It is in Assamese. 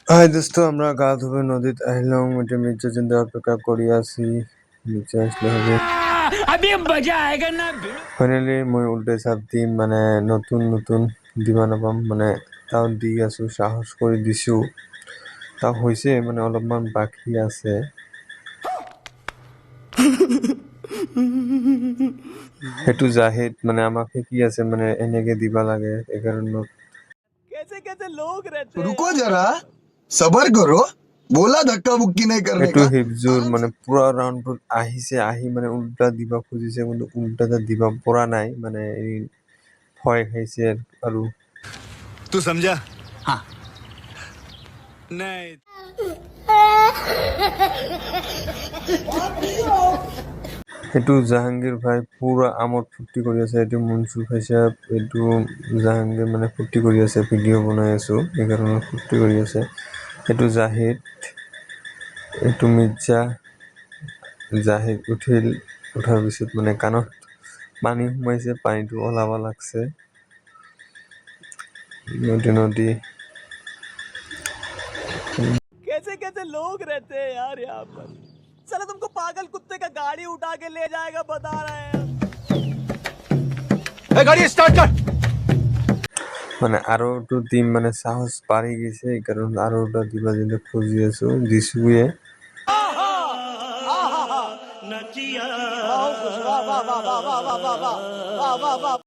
হাই দোস্ত, আমরা গা ধুবে নদীত আহিলাম। এটা মির্জা চিন্তা অপেক্ষা করি আছি, মির্জা আসলে হবে। ফাইনালি মই উল্টে চাপ দিম, মানে নতুন নতুন দিবা নাপাম, মানে তাও দি আছো, সাহস কৰি দিছো। তাও হৈছে, মানে অলপমান বাকী আছে। সেইটো জাহিদ মানে আমাক শিকি আছে, মানে এনেকে দিবা লাগে একাৰণত। रुको जरा सबर करो बोला धक्का बुक्की नहीं करने সেইটো का হিপজুৰ মানে পুৰা ৰাউণ্ডটোত আহিছে, আহি মানে উল্টা দিবা খুজিছে, কিন্তু উল্টা দিবা পৰা নাই, মানে এই ভয় খাইছে আৰু। तू समझा हाँ नहीं সেইটো জাহাংগীৰ ভাই পুৰা আমোদ ফূৰ্তি কৰি আছে। এইটো মনচুৰ খাইছে, এইটো জাহাংগীৰ মানে ফূৰ্তি কৰি আছে, ভিডিঅ' বনাই আছো সেইকাৰণে ফূৰ্তি কৰি আছে। এইটো জাহিদ, এইটো মিৰ্জা। জাহিদ উঠাৰ পিছত মানে কাণত পানী সোমাইছে, পানীটো ওলাব লাগছে। নদী कैसे कैसे लोग रहते हैं यार यहाँ पर। साला तुमको पागल कुत्ते का गाड़ी उठा के ले जाएगा बता रहे हैं। गाड़ी स्टार्ट कर। মানে আৰু দিম, মানে সাহস বাঢ়ি গৈছে, সেইকাৰণে আৰু এটা দিবা যেনে খুজি আছো, দিছোয়ে।